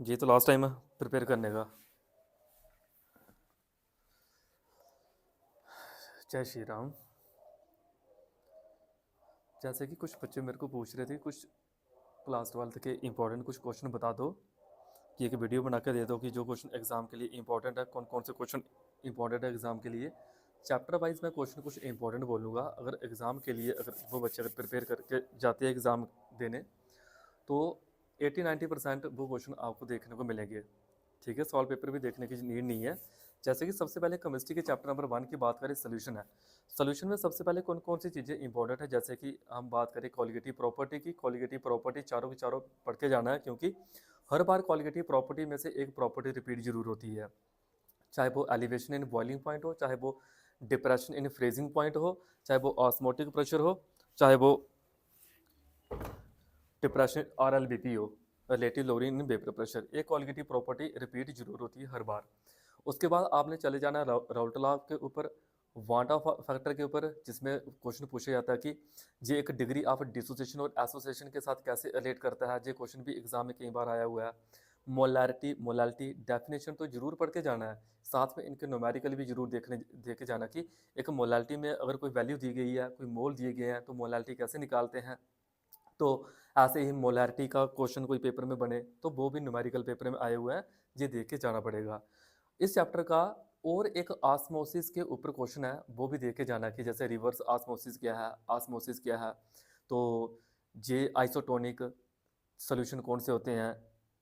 ये तो last time है प्रिपेयर करने का। जय श्री राम। जैसे कि कुछ बच्चे मेरे को पूछ रहे थे कुछ क्लास 12 के इंपॉर्टेंट कुछ क्वेश्चन बता दो कि एक वीडियो बना के दे दो कि जो क्वेश्चन एग्जाम के लिए इंपॉर्टेंट है, कौन कौन से क्वेश्चन इंपॉर्टेंट है एग्जाम के लिए। चैप्टर वाइज मैं क्वेश्चन कुछ इंपॉर्टेंट बोलूँगा। अगर एग्ज़ाम के लिए अगर वो बच्चे अगर प्रिपेयर करके जाते हैं एग्ज़ाम देने तो 80-90% वो क्वेश्चन आपको देखने को मिलेंगे। ठीक है, सॉल्व पेपर भी देखने की नीड नहीं है। जैसे कि सबसे पहले केमिस्ट्री के चैप्टर नंबर 1 की बात करें, सोल्यूशन है। सोल्यूशन में सबसे पहले कौन कौन सी चीज़ें इंपॉर्टेंट है, जैसे कि हम बात करें कॉलिगेटिव प्रॉपर्टी की। कॉलिगेटिव प्रॉपर्टी चारों की चारों पढ़ के जाना है, क्योंकि हर बार कॉलिगेटिव प्रॉपर्टी में से एक प्रॉपर्टी रिपीट जरूर होती है। चाहे वो एलिवेशन इन बॉइलिंग पॉइंट हो, चाहे वो डिप्रेशन इन फ्रीजिंग पॉइंट हो, चाहे वो ऑस्मोटिक प्रेशर हो, चाहे वो depression R L B P हो, relative lowering in vapour pressure. एक कॉलिगेटिव प्रॉपर्टी रिपीट जरूर होती है हर बार। उसके बाद आपने चले जाना राउल्ट लॉ के ऊपर, वांटा फैक्टर के ऊपर, जिसमें क्वेश्चन पूछा जाता है कि ये एक डिग्री ऑफ डिसोसिएशन और एसोसिएशन के साथ कैसे रिलेट करता है। ये क्वेश्चन भी एग्जाम में कई बार आया हुआ है। मोलैरिटी मोलैलिटी डेफिनेशन तो जरूर पढ़ के जाना है, साथ में इनके न्यूमेरिकल भी जरूर देखे जाना कि एक मोलैलिटी में अगर कोई वैल्यू दी गई है, कोई मोल दिए गए हैं, तो मोलैलिटी कैसे निकालते हैं। तो ऐसे ही मोलैरिटी का क्वेश्चन कोई पेपर में बने तो वो भी न्यूमेरिकल पेपर में आए हुए हैं, ये देख के जाना पड़ेगा। इस चैप्टर का और एक ऑस्मोसिस के ऊपर क्वेश्चन है, वो भी देख के जाना कि जैसे रिवर्स ऑस्मोसिस क्या है, ऑस्मोसिस क्या है, तो जे आइसोटोनिक सोल्यूशन कौन से होते हैं।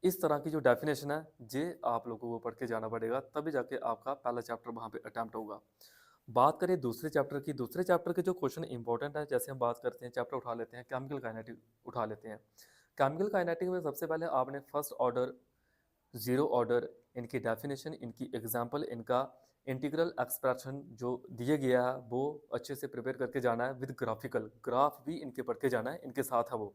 इस तरह की जो डेफिनेशन है, ये आप लोगों को पढ़ के जाना पड़ेगा, तभी जाके आपका पहला चैप्टर वहाँ पे अटैम्प्ट होगा। बात करें दूसरे चैप्टर की, दूसरे चैप्टर के जो क्वेश्चन इंपॉर्टेंट है, जैसे हम बात करते हैं चैप्टर उठा लेते हैं केमिकल काइनेटिक उठा लेते हैं। केमिकल काइनेटिक में सबसे पहले आपने फर्स्ट ऑर्डर, जीरो ऑर्डर, इनकी डेफिनेशन, इनकी एग्जांपल, इनका इंटीग्रल एक्सप्रेशन जो दिए गया है वो अच्छे से प्रिपेयर करके जाना है। विद ग्राफिकल ग्राफ भी इनके पढ़ के जाना है, इनके साथ है वो।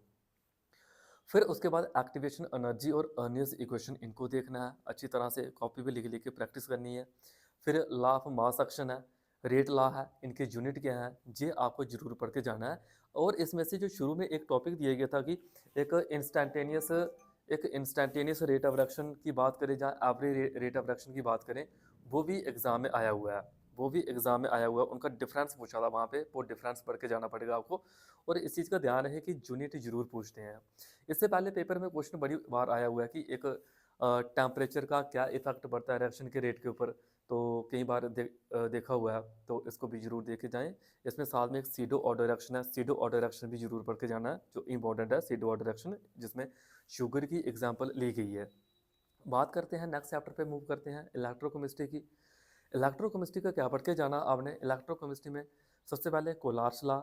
फिर उसके बाद एक्टिवेशन एनर्जी और अर्नियस इक्वेशन, इनको देखना है अच्छी तरह से, कॉपी पे लिख लिख के प्रैक्टिस करनी है। फिर लॉ ऑफ मास एक्शन है, रेट लॉ है, इनके यूनिट क्या है, ये आपको जरूर पढ़ के जाना है। और इसमें से जो शुरू में एक टॉपिक दिया गया था कि एक इंस्टेंटेनियस रेट ऑफ रिएक्शन की बात करें, जहाँ एवरेज रेट ऑफ रिएक्शन की बात करें, वो भी एग्जाम में आया हुआ है। वो भी एग्जाम में आया हुआ है, उनका डिफरेंस पूछा था वहाँ पे, वो डिफरेंस पढ़ के जाना पड़ेगा आपको। और इस चीज़ का ध्यान है कि यूनिट जरूर पूछते हैं। इससे पहले पेपर में क्वेश्चन बड़ी बार आया हुआ है कि एक टेम्परेचर का क्या इफेक्ट पड़ता है रिएक्शन के रेट के ऊपर, तो कई बार देखा हुआ है, तो इसको भी जरूर देखे जाएं। इसमें साथ में एक सीडो ऑर्डर रिएक्शन है, सीडो ऑर्डर रिएक्शन भी जरूर पढ़ के जाना है, जो इंपॉर्टेंट है सीडो ऑर्डर रिएक्शन, जिसमें शुगर की एग्जाम्पल ली गई है। बात करते हैं नेक्स्ट चैप्टर पे, मूव करते हैं इलेक्ट्रोकेमिस्ट्री की। इलेक्ट्रोकेमिस्ट्री का क्या पढ़ के जाना आपने इलेक्ट्रोकेमिस्ट्री में, सबसे पहले कोलार्स लॉ,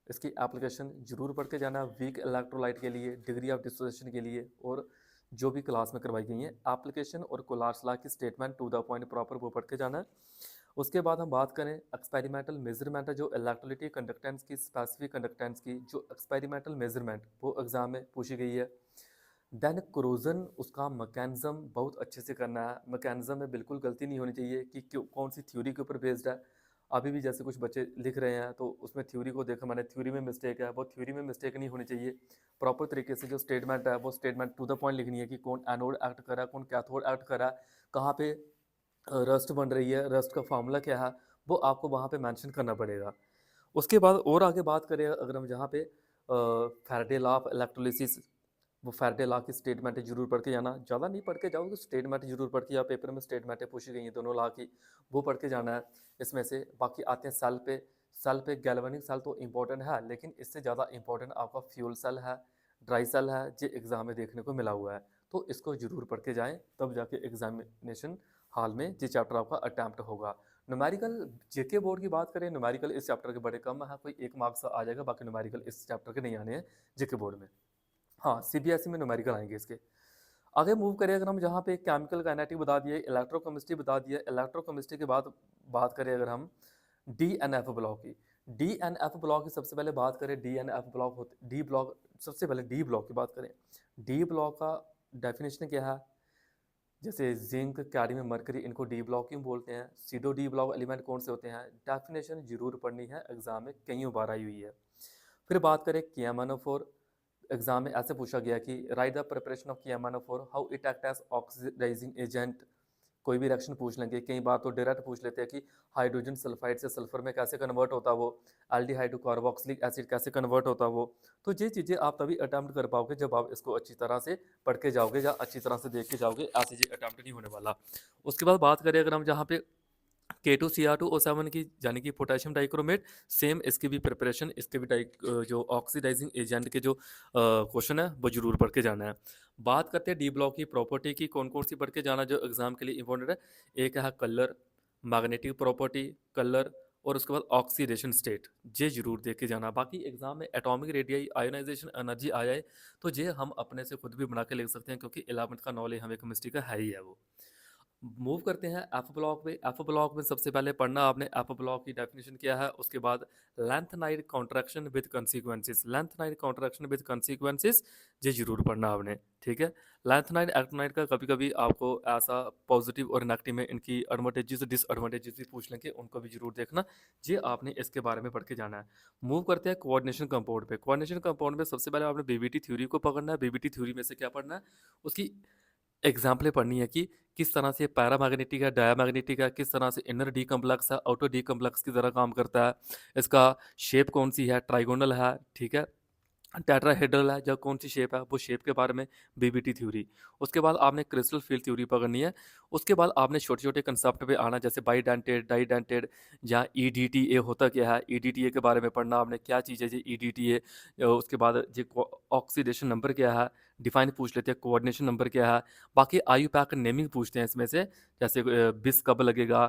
इसकी एप्लीकेशन जरूर पढ़ के जाना वीक इलेक्ट्रोलाइट के लिए, डिग्री ऑफ डिसोसिएशन के लिए, और जो भी क्लास में करवाई गई हैं एप्लीकेशन और कोलार्स लॉ की statement to the point proper वो पढ़ के जाना है। उसके बाद हम बात करें एक्सपेरिमेंटल मेजरमेंट है, जो इलेक्ट्रोलिटी कंडक्टेंस की, स्पेसिफिक कंडक्टेंस की जो एक्सपेरिमेंटल मेजरमेंट वो एग्जाम में पूछी गई है। देन क्रोजन, उसका मैकेनिज्म बहुत अच्छे से करना है, मैकेनिज्म में बिल्कुल गलती नहीं होनी चाहिए कि क्यों कौन सी थ्योरी के ऊपर बेस्ड है। अभी भी जैसे कुछ बच्चे लिख रहे हैं तो उसमें थ्योरी को देखा मैंने, थ्योरी में मिस्टेक है, वो थ्योरी में मिस्टेक नहीं होनी चाहिए। प्रॉपर तरीके से जो स्टेटमेंट है वो स्टेटमेंट टू द पॉइंट लिखनी है कि कौन एनोड एक्ट कर रहा है, कौन कैथोड एक्ट कर रहा है, कहाँ पे रस्ट बन रही है, रस्ट का फार्मूला क्या है, वो आपको वहाँ पे मेंशन करना पड़ेगा। उसके बाद और आगे बात करें अगर हम जहाँ पे फैराडे लॉ ऑफ इलेक्ट्रोलिसिस, वो फैराडे लॉ की स्टेटमेंट जरूर पढ़ के जाना, ज़्यादा नहीं पढ़ के जाओ तो स्टेटमेंट जरूर पढ़ के, या पेपर में स्टेटमेंटें पूछी गई हैं दोनों लॉ की, वो पढ़ के जाना है। इसमें से बाकी आते हैं सेल पे। सेल पे गैल्वेनिक सेल तो इंपॉर्टेंट है, लेकिन इससे ज़्यादा इंपॉर्टेंट आपका फ्यूल सेल है, ड्राई सेल है, जो एग्जाम में देखने को मिला हुआ है, तो इसको जरूर पढ़ के जाएँ, तब जाके एग्जामिनेशन हाल में ये चैप्टर आपका अटैम्प्ट होगा। न्यूमेरिकल, जेके बोर्ड की बात करें, न्यूमेरिकल इस चैप्टर के बड़े कम है, कोई 1 मार्क्स आ जाएगा, बाकी न्यूमेरिकल इस चैप्टर के नहीं आने हैं जेके बोर्ड में। हाँ, सीबीएसई में न्यूमेरिकल आएंगे इसके। आगे मूव करें अगर हम, जहाँ पे केमिकल काइनेटिक बता दिए, इलेक्ट्रोकेमिस्ट्री बता दिया, इलेक्ट्रोकेमिस्ट्री के बाद बात करें अगर हम डीएनएफ ब्लॉक की, डीएनएफ ब्लॉक की सबसे पहले बात करें, डीएनएफ ब्लॉक होते डी ब्लॉक, सबसे पहले डी ब्लॉक की बात करें। डी ब्लॉक का डेफिनेशन क्या है, जैसे जिंक, कैडमियम, मरकरी, इनको डी ब्लॉक क्यों बोलते हैं, सीडो डी ब्लॉक एलिमेंट कौन से होते हैं, डेफिनेशन जरूर पढ़नी है, एग्जाम में कई बार आई हुई है। फिर बात करें KMnO4, एग्जाम में ऐसे पूछा गया कि write the preparation of KMnO4 how it act as oxidising agent. कोई भी रिएक्शन पूछ लेंगे, कई बार तो डायरेक्ट पूछ लेते हैं कि हाइड्रोजन सल्फाइड से सल्फर में कैसे कन्वर्ट होता वो, एल्डिहाइड टू कार्बोक्सिलिक एसिड कैसे कन्वर्ट होता वो। तो ये चीज़ें आप तभी अटैम्प्ट कर पाओगे जब आप इसको अच्छी तरह से पढ़ के जाओगे या अच्छी तरह से देख के जाओगे, ऐसे ये अटैम्प्ट नहीं होने वाला। उसके बाद बात करें अगर हम जहाँ पे K2Cr2O7 की यानी कि पोटेशियम डाइक्रोमेट, सेम इसकी भी प्रिपरेशन, इसके भी जो ऑक्सीडाइजिंग एजेंट के जो क्वेश्चन है वो जरूर पढ़ के जाना है। बात करते हैं डी ब्लॉक की प्रॉपर्टी की, कौन कौन सी पढ़ के जाना जो एग्जाम के लिए इंपॉर्टेंट है। एक है कलर, मैग्नेटिक प्रॉपर्टी, कलर, और उसके बाद ऑक्सीडेशन स्टेट, ये जरूर देख के जाना। बाकी एग्जाम में एटॉमिक रेडियाई, आयोनाइजेशन एनर्जी आ जाए तो ये हम अपने से खुद भी बना के लिख सकते हैं, क्योंकि 11th का नॉलेज हमें केमिस्ट्री का है ही है वो। मूव करते हैं एफ ब्लॉक में। एफ ब्लॉक में सबसे पहले पढ़ना आपने एफ ब्लॉक की डेफिनेशन क्या है, उसके बाद lanthanide contraction with consequences, lanthanide contraction with consequences ये जरूर पढ़ना आपने, ठीक है। लेंथनाइड एक्टनाइड का कभी कभी आपको ऐसा पॉजिटिव और नेगेटिव में इनकी एडवांटेजेस डिसएडवांटेजेस भी पूछ लेंगे, उनको भी जरूर देखना, ये आपने इसके बारे में पढ़ के जाना है। मूव करते हैं कोऑर्डिनेशन कंपाउंड पे। कोऑर्डिनेशन कंपाउंड में सबसे पहले आपने बीबीटी थ्योरी को पकड़ना है। बीबीटी थ्योरी में से क्या पढ़ना है, उसकी एग्जाम्पलें पढ़नी है कि किस तरह से पैरामैग्नेटिक है, डायामैग्नेटिक है, किस तरह से इनर डी कम्प्लेक्स है, आउटर डी कम्प्लेक्स की तरह काम करता है, इसका शेप कौन सी है, ट्राइगोनल है, ठीक है, टेट्राहेड्रल है, जब कौन सी शेप है, वो शेप के बारे में बीबीटी थ्योरी। उसके बाद आपने क्रिस्टल फील्ड थ्योरी पकड़नी है। उसके बाद आपने छोटे छोटे कंसेप्ट पे आना, जैसे बाईडेंटेड, डाईडेंटेड, या ईडीटीए होता क्या है, ईडीटीए के बारे में पढ़ना आपने, क्या चीज़ है ये ईडीटीए। उसके बाद ये ऑक्सीडेशन नंबर क्या है, डिफाइन पूछ लेते हैं, कोऑर्डिनेशन नंबर क्या है। बाकी IUPAC नेमिंग पूछते हैं इसमें से, जैसे बिस कब लगेगा,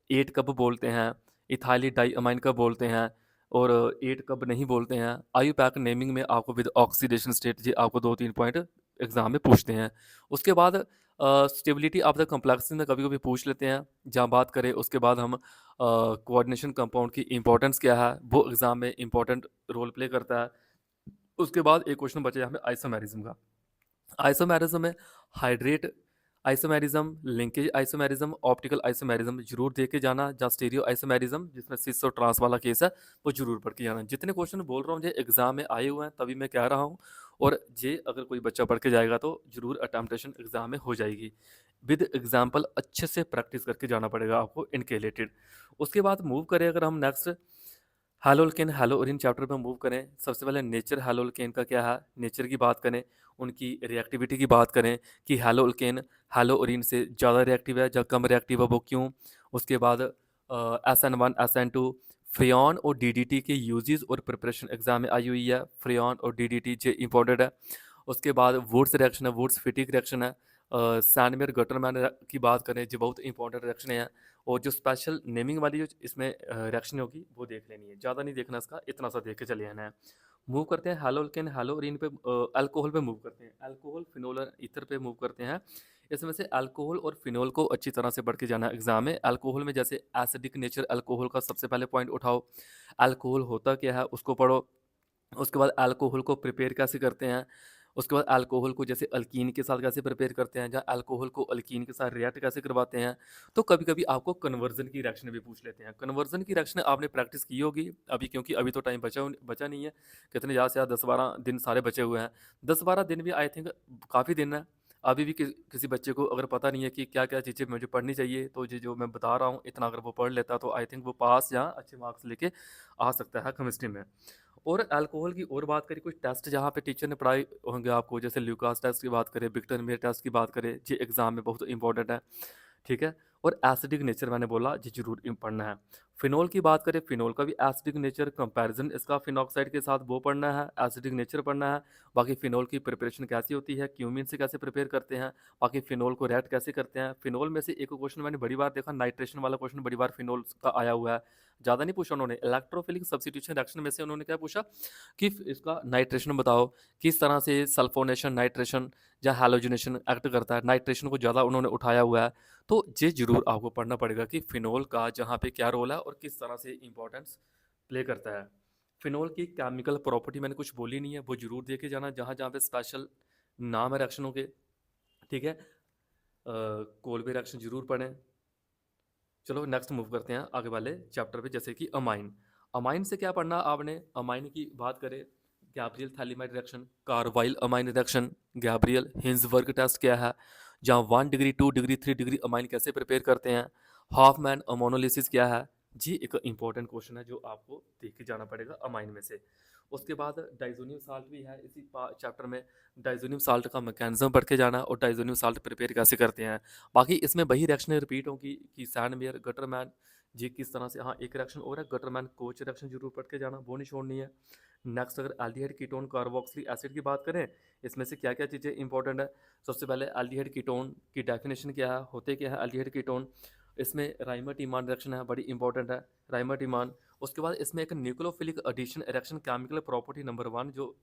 8 कब बोलते हैं, इथाइली डाईअमाइन कब बोलते हैं, और 8 कब नहीं बोलते हैं। IUPAC नेमिंग में आपको विद ऑक्सीडेशन स्टेट जी आपको 2-3 पॉइंट एग्जाम में पूछते हैं। उसके बाद स्टेबिलिटी ऑफ द कम्प्लेक्स में कभी कभी पूछ लेते हैं, जहाँ बात करें उसके बाद हम कोऑर्डिनेशन कंपाउंड की इंपॉर्टेंस क्या है, वो एग्जाम में इंपॉर्टेंट रोल प्ले करता है। उसके बाद एक क्वेश्चन बचा हमें आइसोमेरिज्म का। आइसोमेरिज्म में hydrate isomerism, linkage isomerism, optical isomerism जरूर देख के जाना। जहाँ स्टीरियो आइसोमेरिज्म जिसमें सिस और ट्रांस वाला केस है वो जरूर पढ़ के जाना। जितने क्वेश्चन बोल रहा हूँ ये एग्जाम में आए हुए हैं तभी मैं कह रहा हूँ, और ये अगर कोई बच्चा पढ़ के जाएगा तो जरूर अटेम्पटेशन एग्जाम में हो जाएगी। विद एग्जाम्पल अच्छे से प्रैक्टिस करके जाना पड़ेगा आपको इनके रिलेटेड। उसके बाद मूव करें अगर हम नेक्स्ट हैलोल्केन हैलोरिन चैप्टर में मूव करें। सबसे पहले नेचर हैलोल्केन का क्या है, नेचर की बात करें, उनकी रिएक्टिविटी की बात करें कि हैलोल्केन हैलोरिन से ज़्यादा रिएक्टिव है, जब कम रिएक्टिव है वो क्यों। उसके बाद SN1 SN2, फ्रेयॉन और DDT के यूजेस और प्रिपरेशन एग्जाम में आई हुई है। फ्रेयॉन और DDT जो इंपॉर्टेंट है। उसके बाद वुड्स रिएक्शन है, वुड्स फिटिक रिएक्शन है। सैनमेयर गटरमैन की बात करें जो बहुत इंपॉर्टेंट रिएक्शन है, और जो स्पेशल नेमिंग वाली जो इसमें रिएक्शन होगी वो देख लेनी है, ज़्यादा नहीं देखना इसका, इतना सा देख के चले जाना है। मूव करते हैं हैलोल्केन हैलोरिन पे, अल्कोहल पे मूव करते हैं। अल्कोहल फिनोल और ईथर पे मूव करते हैं। इसमें से अल्कोहल और फिनोल को अच्छी तरह से पढ़ के जाना है एग्जाम में। अल्कोहल में जैसे एसिडिक नेचर अल्कोहल का सबसे पहले पॉइंट उठाओ, अल्कोहल होता क्या है उसको पढ़ो। उसके बाद अल्कोहल को प्रिपेयर कैसे करते हैं। उसके बाद अल्कोहल को जैसे अल्कीन के साथ कैसे प्रिपेयर करते हैं, या अल्कोहल को अल्कीन के साथ रिएक्ट कैसे करवाते हैं। तो कभी कभी आपको कन्वर्जन की रिएक्शन भी पूछ लेते हैं। कन्वर्जन की रिएक्शन आपने प्रैक्टिस की होगी अभी, क्योंकि अभी तो टाइम बचा नहीं है, कितने ज़्यादा से ज़्यादा 10-12 दिन सारे बचे हुए हैं। 10-12 दिन भी आई थिंक काफ़ी दिन है। अभी भी किसी बच्चे को अगर पता नहीं है कि क्या क्या चीज़ें मुझे पढ़नी चाहिए, तो ये जो मैं बता रहा हूँ इतना अगर वो पढ़ लेता तो आई थिंक वो पास या अच्छे मार्क्स लेके आ सकता है केमिस्ट्री में। और अल्कोहल की और बात करें, कुछ टेस्ट जहाँ पे टीचर ने पढ़ाए होंगे आपको, जैसे ल्यूकास टेस्ट की बात करें, विक्टर मेयर टेस्ट की बात करें, ये एग्जाम में बहुत इंपॉर्टेंट है, ठीक है। और एसिडिक नेचर मैंने बोला ये जरूर पढ़ना है। फिनोल की बात करें, फिनोल का भी एसिडिक नेचर, कंपैरिजन इसका फिनॉक्साइड के साथ वो पढ़ना है, एसिडिक नेचर पढ़ना है। बाकी फिनोल की प्रिपरेशन कैसी होती है, क्यूमिन से कैसे प्रिपेयर करते हैं, बाकी फिनोल को रिएक्ट कैसे करते हैं। फिनोल में से एक क्वेश्चन मैंने बड़ी बार देखा, नाइट्रेशन वाला क्वेश्चन बड़ी बार फिनोल का आया हुआ है। ज़्यादा नहीं पूछा उन्होंने, इलेक्ट्रोफिलिक सब्स्टिट्यूशन रिएक्शन में से उन्होंने क्या पूछा कि इसका नाइट्रेशन बताओ, किस तरह से सल्फोनेशन, नाइट्रेशन या हैलोजिनेशन एक्ट करता है। नाइट्रेशन को ज़्यादा उन्होंने उठाया हुआ है। तो ये जरूर आपको पढ़ना पड़ेगा कि फिनोल का जहाँ पे क्या रोल है और किस तरह से इंपॉर्टेंस प्ले करता है। फिनोल की केमिकल प्रॉपर्टी मैंने कुछ बोली नहीं है, वो जरूर देखे जाना जहाँ जहाँ पे स्पेशल नाम है रिएक्शनों के, ठीक है। कोल्बे रिएक्शन जरूर पढ़ें। चलो नेक्स्ट मूव करते हैं आगे वाले चैप्टर पे, जैसे कि अमाइन। अमाइन से क्या पढ़ना आपने, अमाइन की बात करें Gabriel phthalimide reaction, carbylamine reaction, Gabriel Hinsberg test क्या है, जहाँ 1 डिग्री 2 डिग्री 3 डिग्री अमाइन कैसे प्रिपेयर करते हैं, हाफमैन अमोनोलिसिस क्या है। जी एक इंपॉर्टेंट क्वेश्चन है जो आपको देख के जाना पड़ेगा अमाइन में से। उसके बाद डाइजोनियम साल्ट भी है इसी चैप्टर में। डाइजोनियम साल्ट का मैकेनिज्म पढ़ के जाना और डाइजोनियम साल्ट प्रिपेयर कैसे करते हैं। बाकी इसमें वही रिएक्शन रिपीट होगी कि सैंडमेयर गटरमैन जी किस तरह से। हाँ एक रिएक्शन और है गटरमैन कोच रिएक्शन जरूर पढ़ के जाना, वो नहीं छोड़नी है। नेक्स्ट अगर एल्डिहाइड कीटोन कार्बोक्सिलिक एसिड की बात करें, इसमें से क्या क्या चीज़ें इंपॉर्टेंट है। सबसे पहले एल्डिहाइड कीटोन की डेफिनेशन क्या है, होते क्या है एल्डिहाइड कीटोन। इसमें राइमर टीमान रिएक्शन है, बड़ी इंपॉर्टेंट है राइमर टीमान। उसके बाद इसमें एक nucleophilic addition reaction chemical property number 1 जो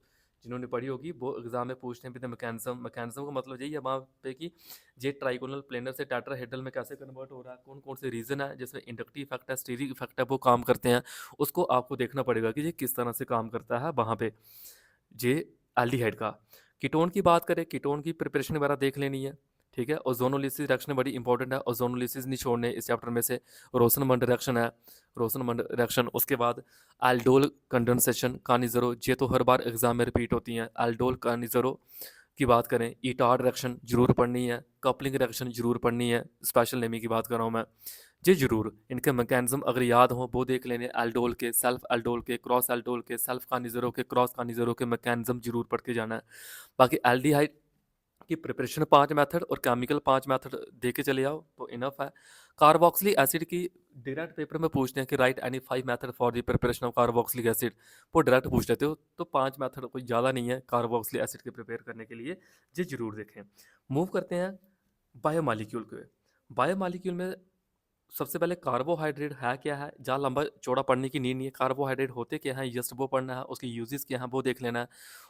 जिन्होंने पढ़ी होगी वो एग्जाम में पूछते हैं। मैकेनिज्म, मैकेनिज्म का मतलब यही है वहाँ पे कि जे ट्राइगोनल प्लेनर से टेट्राहेड्रल में कैसे कन्वर्ट हो रहा है, कौन कौन से रीजन है जिसमें इंडक्टिव इफेक्ट है, स्टीरिक इफेक्ट है, वो काम करते हैं। उसको आपको देखना पड़ेगा कि ये किस तरह से काम करता है वहाँ पे जे एल्डिहाइड का। कीटोन की बात करें, कीटोन की प्रिपरेशन वगैरह देख लेनी है, ठीक है। ओजोनोलिसिस रिएक्शन बड़ी इंपॉर्टेंट है, ओजोनोलिसिस नहीं छोड़ने इस चैप्टर में से। रोसनमंड रिएक्शन है, रोसनमंड रिएक्शन। उसके बाद एल्डोल कंडेंसेशन कानिजरो, ये तो हर बार एग्जाम में रिपीट होती हैं। एल्डोल कानिजरो की बात करें, ईटार्ड रिएक्शन जरूर पढ़नी है, कपलिंग रिएक्शन जरूर पढ़नी है, स्पेशल नेमी की बात कर रहा हूँ मैं। जी जरूर, इनके मैकेनिज्म अगर याद हो वो देख लेने, एल्डोल के, सेल्फ एल्डोल के, क्रॉस एल्डोल के, सेल्फ कानिजरो के, क्रॉस कानिजरो के मैकेनिज्म जरूर पढ़ के जाना है। बाकी एल्डिहाइड की प्रिपरेशन 5 मेथड और केमिकल 5 मेथड दे के चले आओ तो इनफ है। कार्बोक्सिलिक एसिड की डायरेक्ट पेपर में पूछते हैं कि right any 5 method for the preparation of carboxylic acid, वो डायरेक्ट पूछ लेते हो। तो 5 मेथड कोई ज़्यादा नहीं है कार्बोक्सिलिक एसिड के प्रिपेयर करने के लिए, जी जरूर देखें। मूव करते हैं बायोमालिक्यूल के। बायोमालिक्यूल में सबसे पहले कार्बोहाइड्रेट है क्या है, जहाँ लंबा चौड़ा पढ़ने की नीड नहीं है। कार्बोहाइड्रेट होते क्या हैं जस्ट वो पढ़ना है, उसके यूजेस क्या हैं वो देख लेना है।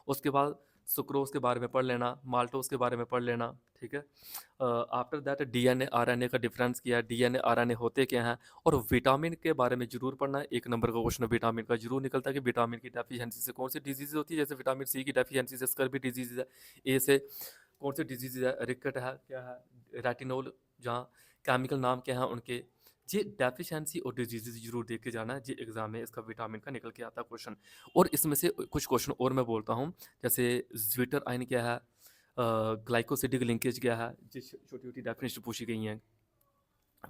उसके बाद सुक्रोज के बारे में पढ़ लेना, माल्टोज के बारे में पढ़ लेना, ठीक है। आफ्टर दैट डीएनए आरएनए का डिफरेंस क्या है, डीएनए आरएनए होते क्या हैं, और विटामिन के बारे में जरूर पढ़ना है। 1 नंबर का क्वेश्चन विटामिन का जरूर निकलता है कि विटामिन की डेफिशिएंसी से कौन सी डिजीज होती है। जैसे विटामिन सी की डेफिशिएंसी से स्कर भी डिजीज है, ए से कौन सी डिजीज है, रिकेट है, क्या है, रेटिनोल, जहाँ केमिकल नाम क्या है उनके। ये डेफिशिएंसी और डिजीज जरूर देख के जाना है, जी एग्जाम में इसका विटामिन का निकल के आता क्वेश्चन। और इसमें से कुछ क्वेश्चन और मैं बोलता हूँ, जैसे ज्विटर आयन क्या है, ग्लाइकोसिडिक लिंकेज क्या है, जी छोटी छोटी डेफिनेशन पूछी गई हैं।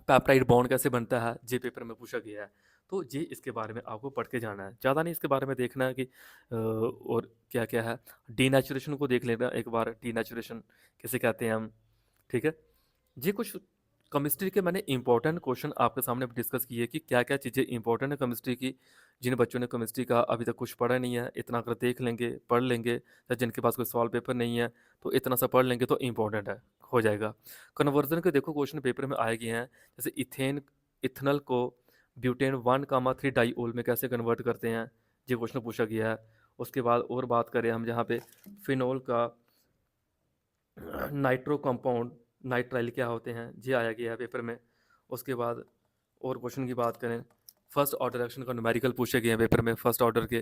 पेप्टाइड बॉन्ड कैसे बनता है, जे पेपर में पूछा गया है। तो ये इसके बारे में आपको पढ़ के जाना है, ज़्यादा नहीं इसके बारे में देखना है कि और क्या क्या है। डीनेचुरेशन को देख लेना एक बार, डीनेचुरेशन कैसे कहते हैं हम, ठीक है। ये कुछ केमिस्ट्री के मैंने इंपॉर्टेंट क्वेश्चन आपके सामने डिस्कस किए कि क्या क्या चीज़ें इंपॉर्टेंट है केमिस्ट्री की। जिन बच्चों ने केमिस्ट्री का अभी तक कुछ पढ़ा नहीं है, इतना अगर देख लेंगे पढ़ लेंगे, या जिनके पास कोई सवाल पेपर नहीं है तो इतना सा पढ़ लेंगे तो इंपॉर्टेंट है, हो जाएगा। कन्वर्जन के देखो क्वेश्चन पेपर में आए गए हैं, जैसे इथेन इथनल को ब्यूटेन 1,3 डाईओल में कैसे कन्वर्ट करते हैं, ये क्वेश्चन पूछा गया है। उसके बाद और बात करें हम जहाँ पे फिनोल का नाइट्रो कंपाउंड नाइट्राइल क्या होते हैं, ये आया गया है पेपर में। उसके बाद और क्वेश्चन की बात करें, फर्स्ट ऑर्डर रिएक्शन का न्यूमेरिकल पूछे गए हैं पेपर में, फर्स्ट ऑर्डर के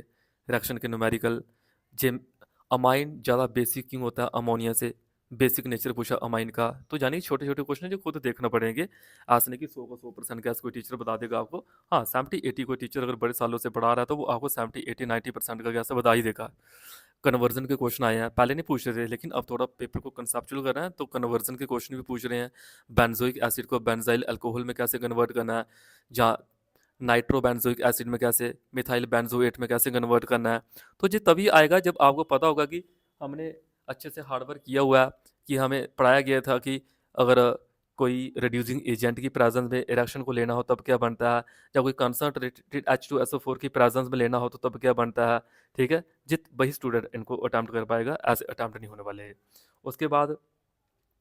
रिएक्शन के न्यूमेरिकल। जे अमाइन ज़्यादा बेसिक क्यों होता है अमोनिया से, बेसिक नेचर पूछा अमाइन का। तो यानी छोटे छोटे क्वेश्चन है जो खुद देखना पड़ेंगे। आज नहीं कि 100 को 100% गैस कोई टीचर बता देगा आपको। हाँ 70-80 कोई टीचर अगर बड़े सालों से पढ़ा रहा है तो वो आपको 70-80-90% का गैस बता ही देगा। कन्वर्जन के क्वेश्चन आए हैं, पहले नहीं पूछ रहे थे लेकिन अब थोड़ा पेपर को कंसेप्चुअल कर रहे हैं तो कन्वर्जन के क्वेश्चन भी पूछ रहे हैं। बेंजोइक एसिड को बेंजाइल अल्कोहल में कैसे कन्वर्ट करना है, जहाँ नाइट्रो बेंजोइक एसिड में कैसे, मिथाइल बेंजोएट में कैसे कन्वर्ट करना है। तो ये तभी आएगा जब आपको पता होगा कि हमने अच्छे से हार्डवर्क किया हुआ है, कि हमें पढ़ाया गया था कि अगर कोई रिड्यूसिंग एजेंट की प्रेजेंस में रिएक्शन को लेना हो तब क्या बनता है, या कोई कंसंट्रेटेड H2SO4 की प्रेजेंस में लेना हो तो तब क्या बनता है, ठीक है। जित वही स्टूडेंट इनको अटैम्प्ट कर पाएगा, ऐसे अटैम्प्ट नहीं होने वाले हैं। उसके बाद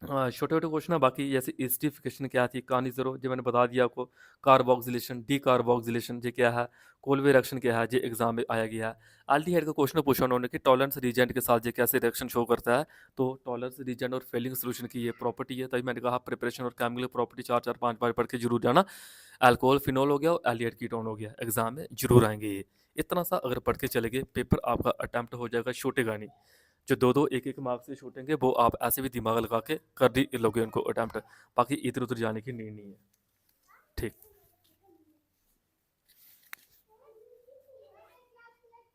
छोटे छोटे क्वेश्चन है बाकी, जैसे एसिडिफिकेशन क्या थी, कहानी जरो जो मैंने बता दिया आपको। कार्बोक्सिलेशन, डी कार्बोक्सिलेशन ये क्या है, कोलवे रिएक्शन क्या है, ये एग्जाम में आया गया है। एल्डिहाइड का क्वेश्चन पूछा उन्होंने कि टॉलरेंस रीजेंट के साथ ये कैसे रिएक्शन शो करता है। तो टॉलरेंस रीजेंट और फेलिंग सोल्यूशन की ये प्रॉपर्टी है, तभी मैंने कहा प्रिपरेशन और केमिकल प्रॉपर्टी 4-4 5 बार पढ़ के जरूर जाना। अल्कोहल फिनोल हो गया और एल्डिहाइड कीटोन हो गया, एग्जाम में जरूर आएंगे ये। इतना सा अगर पढ़ के चले गए पेपर आपका अटैम्प्ट हो जाएगा, छूटेगा नहीं। जो 2-2 1-1 मार्क्स से छूटेंगे वो आप ऐसे भी दिमाग लगा के कर दी लोगे उनको अटैम्प्ट, बाकी इधर उधर जाने की नीड नहीं है, ठीक।